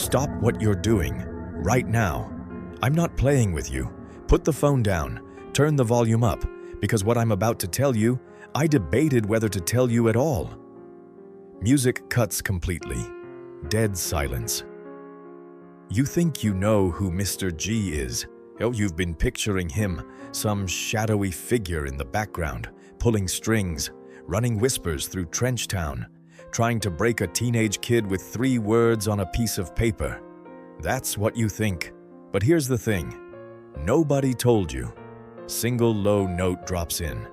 Stop what you're doing, right now. I'm not playing with you. Put the phone down, turn the volume up, because what I'm about to tell you, I debated whether to tell you at all. Music cuts completely. Dead silence. You think you know who Mr. G is. Oh, you've been picturing him, some shadowy figure in the background, pulling strings, running whispers through Trench Town, trying to break a teenage kid with 3 words on a piece of paper. That's what you think. But here's the thing. Nobody told you. Single low note drops in.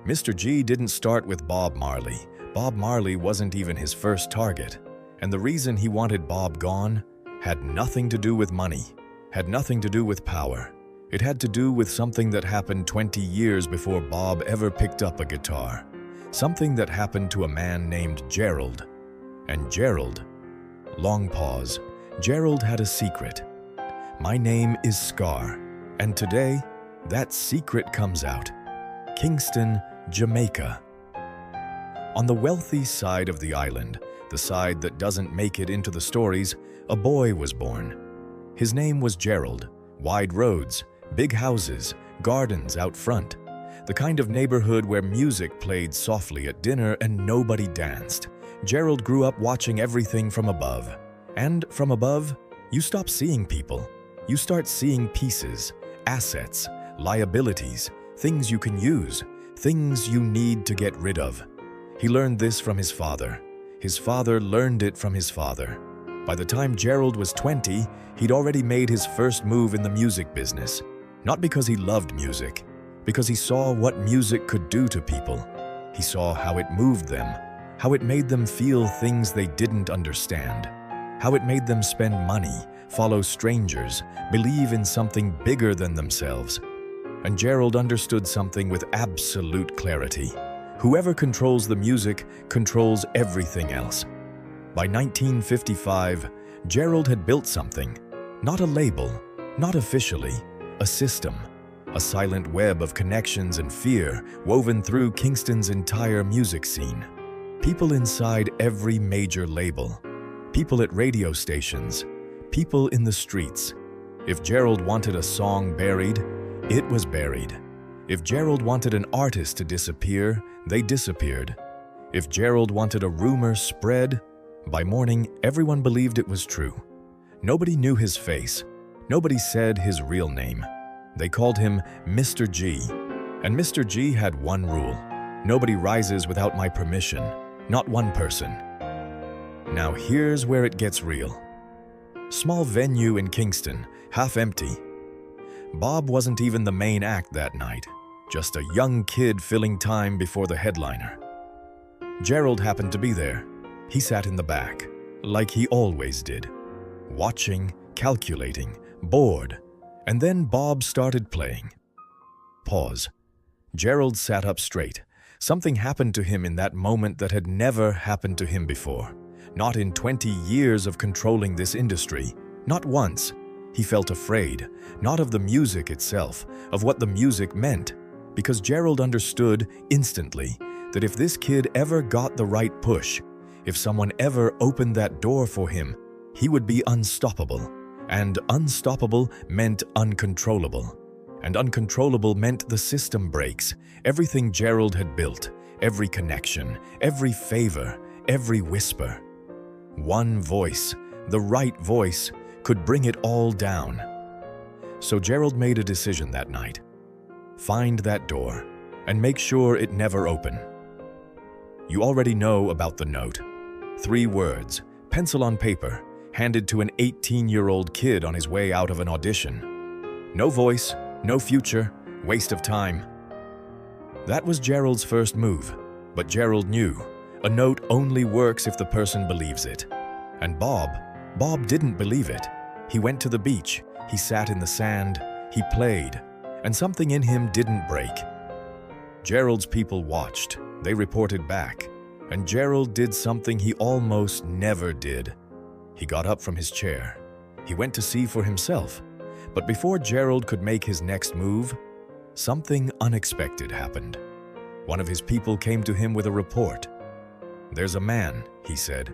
Mr. G didn't start with Bob Marley. Bob Marley wasn't even his first target. And the reason he wanted Bob gone had nothing to do with money, had nothing to do with power. It had to do with something that happened 20 years before Bob ever picked up a guitar. Something that happened to a man named Gerald. And Gerald, long pause, Gerald had a secret. My name is Scar, and today, that secret comes out. Kingston, Jamaica. On the wealthy side of the island, the side that doesn't make it into the stories, a boy was born. His name was Gerald. Wide roads, big houses, gardens out front. The kind of neighborhood where music played softly at dinner and nobody danced. Gerald grew up watching everything from above. And from above, you stop seeing people. You start seeing pieces, assets, liabilities, things you can use, things you need to get rid of. He learned this from his father. His father learned it from his father. By the time Gerald was 20, he'd already made his first move in the music business. Not because he loved music, because he saw what music could do to people. He saw how it moved them, how it made them feel things they didn't understand, how it made them spend money, follow strangers, believe in something bigger than themselves. And Gerald understood something with absolute clarity. Whoever controls the music controls everything else. By 1955, Gerald had built something. Not a label, not officially, a system. A silent web of connections and fear woven through Kingston's entire music scene. People inside every major label. People at radio stations. People in the streets. If Gerald wanted a song buried, it was buried. If Gerald wanted an artist to disappear, they disappeared. If Gerald wanted a rumor spread, by morning everyone believed it was true. Nobody knew his face. Nobody said his real name. They called him Mr. G. And Mr. G had one rule. Nobody rises without my permission. Not one person. Now here's where it gets real. Small venue in Kingston, half empty. Bob wasn't even the main act that night. Just a young kid filling time before the headliner. Gerald happened to be there. He sat in the back, like he always did. Watching, calculating, bored. And then Bob started playing. Pause. Gerald sat up straight. Something happened to him in that moment that had never happened to him before. Not in 20 years of controlling this industry. Not once. He felt afraid, not of the music itself, of what the music meant. Because Gerald understood instantly that if this kid ever got the right push, if someone ever opened that door for him, he would be unstoppable. And unstoppable meant uncontrollable. And uncontrollable meant the system breaks. Everything Gerald had built, every connection, every favor, every whisper. One voice, the right voice, could bring it all down. So Gerald made a decision that night. Find that door and make sure it never open. You already know about the note. 3 words, pencil on paper, handed to an 18-year-old kid on his way out of an audition. No voice, no future, waste of time. That was Gerald's first move, but Gerald knew a note only works if the person believes it. And Bob didn't believe it. He went to the beach, he sat in the sand, he played, and something in him didn't break. Gerald's people watched, they reported back, and Gerald did something he almost never did. He got up from his chair. He went to see for himself. But before Gerald could make his next move, something unexpected happened. One of his people came to him with a report. "There's a man," he said.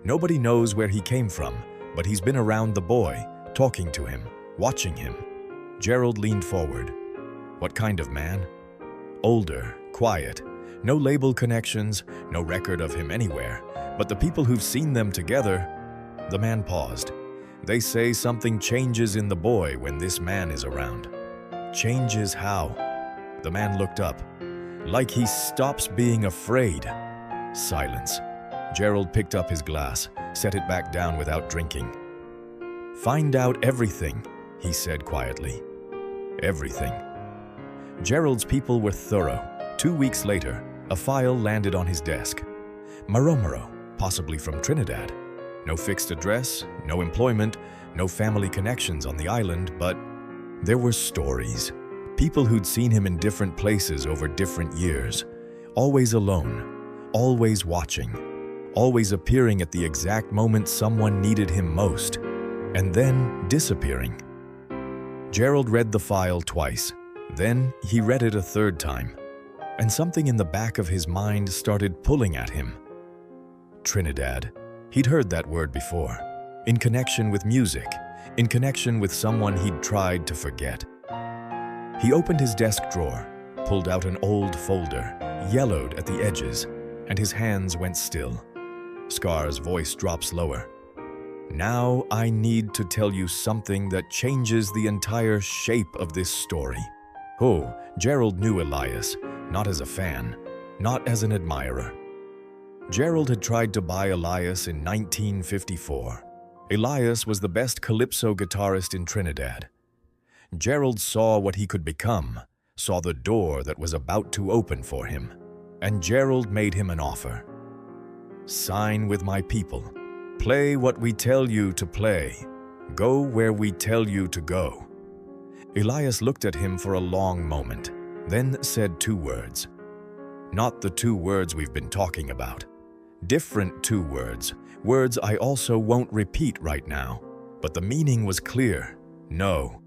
"Nobody knows where he came from, but he's been around the boy, talking to him, watching him. Gerald leaned forward. What kind of man? Older, quiet, no label connections, no record of him anywhere, but the people who've seen them together. The man paused. They say something changes in the boy when this man is around. Changes how? The man looked up. Like he stops being afraid. Silence. Gerald picked up his glass, set it back down without drinking. Find out everything, he said quietly. Everything. Gerald's people were thorough. 2 weeks later, a file landed on his desk. Maromero, possibly from Trinidad. No fixed address, no employment, no family connections on the island, but there were stories. People who'd seen him in different places over different years. Always alone, always watching, always appearing at the exact moment someone needed him most, and then disappearing. Gerald read the file twice. Then he read it a third time, and something in the back of his mind started pulling at him. Trinidad. He'd heard that word before, in connection with music, in connection with someone he'd tried to forget. He opened his desk drawer, pulled out an old folder, yellowed at the edges, and his hands went still. Scar's voice drops lower. Now I need to tell you something that changes the entire shape of this story. Oh, Gerald knew Elias, not as a fan, not as an admirer. Gerald had tried to buy Elias in 1954. Elias was the best calypso guitarist in Trinidad. Gerald saw what he could become, saw the door that was about to open for him, and Gerald made him an offer. Sign with my people. Play what we tell you to play. Go where we tell you to go. Elias looked at him for a long moment, then said 2 words. Not the 2 words we've been talking about. Different 2 words, words I also won't repeat right now, but the meaning was clear. No.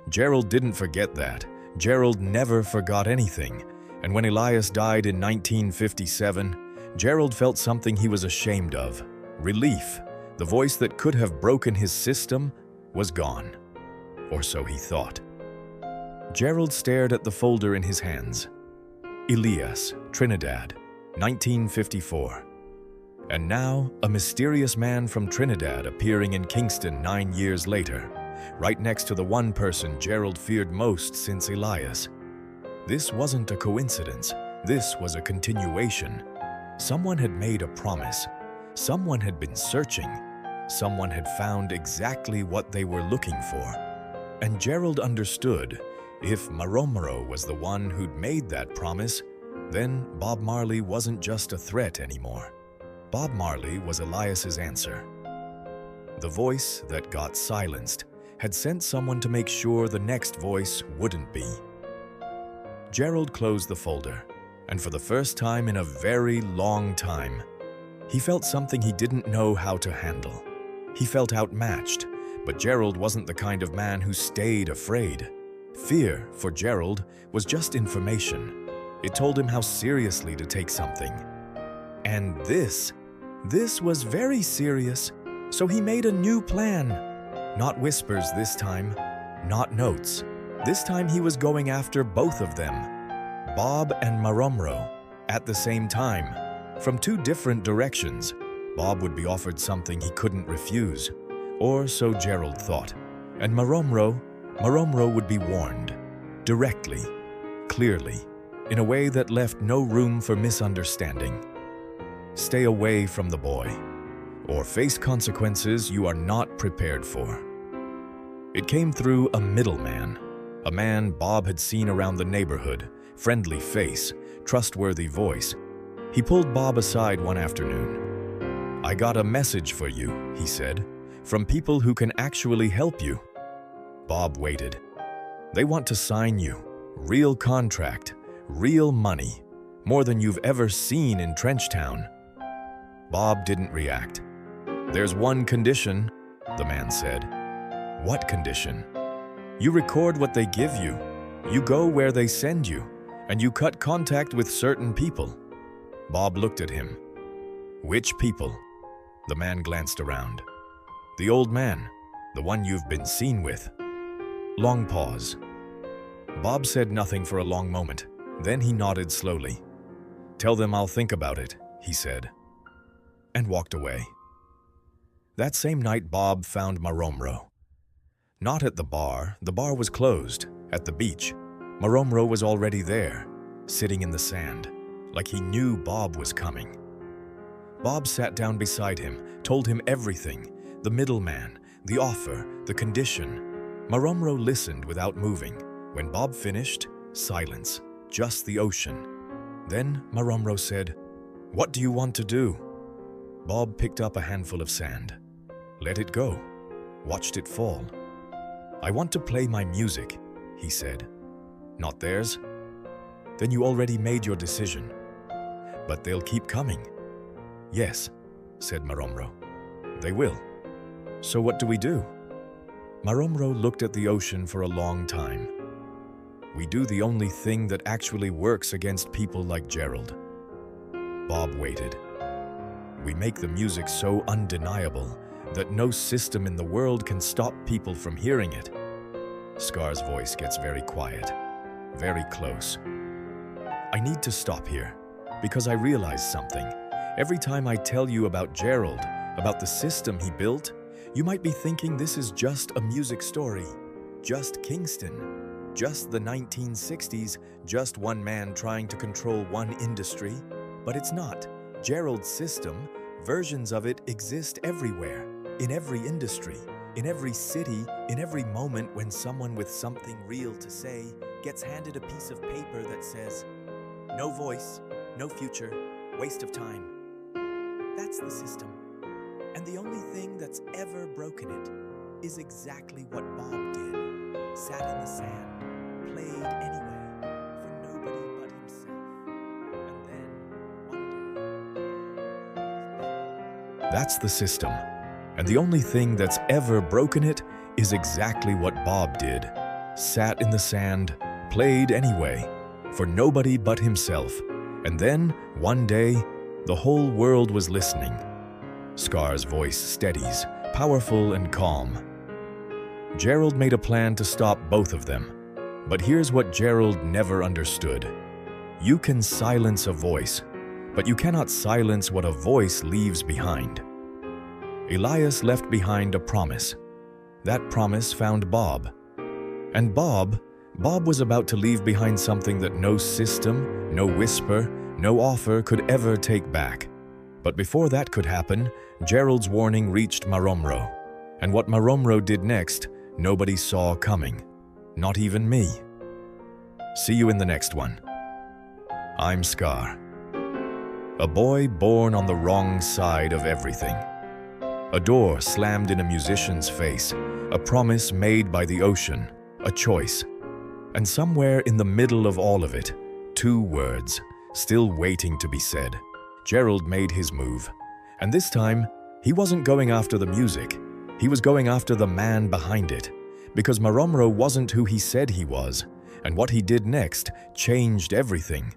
Gerald didn't forget that. Gerald never forgot anything, and when Elias died in 1957, Gerald felt something he was ashamed of. Relief. The voice that could have broken his system was gone. Or so he thought. Gerald stared at the folder in his hands. Elias, Trinidad, 1954. And now, a mysterious man from Trinidad appearing in Kingston 9 years later, right next to the one person Gerald feared most since Elias. This wasn't a coincidence. This was a continuation. Someone had made a promise. Someone had been searching. Someone had found exactly what they were looking for. And Gerald understood, if Maromero was the one who'd made that promise, then Bob Marley wasn't just a threat anymore. Bob Marley was Elias's answer. The voice that got silenced had sent someone to make sure the next voice wouldn't be. Gerald closed the folder, and for the first time in a very long time, he felt something he didn't know how to handle. He felt outmatched, but Gerald wasn't the kind of man who stayed afraid. Fear, for Gerald, was just information. It told him how seriously to take something. And this was very serious, so he made a new plan. Not whispers this time, not notes. This time he was going after both of them, Bob and Maromero, at the same time. From 2 different directions, Bob would be offered something he couldn't refuse, or so Gerald thought, and Maromero would be warned, directly, clearly, in a way that left no room for misunderstanding. Stay away from the boy, or face consequences you are not prepared for. It came through a middleman, a man Bob had seen around the neighborhood, friendly face, trustworthy voice. He pulled Bob aside one afternoon. I got a message for you, he said, from people who can actually help you. Bob waited. They want to sign you. Real contract, real money, more than you've ever seen in Trenchtown. Bob didn't react. There's one condition, the man said. What condition? You record what they give you. You go where they send you, and you cut contact with certain people. Bob looked at him. Which people? The man glanced around. The old man, the one you've been seen with. Long pause. Bob said nothing for a long moment. Then he nodded slowly. "Tell them I'll think about it," he said, and walked away. That same night, Bob found Maromro. Not at the bar was closed. At the beach, Maromro was already there, sitting in the sand, like he knew Bob was coming. Bob sat down beside him, told him everything, the middleman, the offer, the condition. Maromro listened without moving. When Bob finished, silence, just the ocean. Then Maromro said, "What do you want to do?" Bob picked up a handful of sand. Let it go. Watched it fall. "I want to play my music," he said. "Not theirs?" "Then you already made your decision." "But they'll keep coming." "Yes," said Maromro. "They will. So what do we do?" Maromro looked at the ocean for a long time. "We do the only thing that actually works against people like Gerald." Bob waited. "We make the music so undeniable that no system in the world can stop people from hearing it." Scar's voice gets very quiet, very close. "I need to stop here, because I realize something. Every time I tell you about Gerald, about the system he built, you might be thinking this is just a music story, just Kingston, just the 1960s, just one man trying to control one industry. But it's not. Gerald's system, versions of it exist everywhere, in every industry, in every city, in every moment when someone with something real to say gets handed a piece of paper that says, 'No voice, no future, waste of time.' That's the system. And the only thing that's ever broken it is exactly what Bob did. Sat in the sand, played anyway, for nobody but himself. And then, one day... That's the system. And the only thing that's ever broken it is exactly what Bob did. Sat in the sand, played anyway, for nobody but himself. And then, one day, the whole world was listening." Scar's voice steadies, powerful and calm. Gerald made a plan to stop both of them. But here's what Gerald never understood. You can silence a voice, but you cannot silence what a voice leaves behind. Elias left behind a promise. That promise found Bob. And Bob was about to leave behind something that no system, no whisper, no offer could ever take back. But before that could happen, Gerald's warning reached Maromro. And what Maromro did next, nobody saw coming. Not even me. See you in the next one. I'm Scar. A boy born on the wrong side of everything. A door slammed in a musician's face, a promise made by the ocean, a choice. And somewhere in the middle of all of it, two words, still waiting to be said. Gerald made his move. And this time, he wasn't going after the music. He was going after the man behind it. Because Maromro wasn't who he said he was. And what he did next changed everything.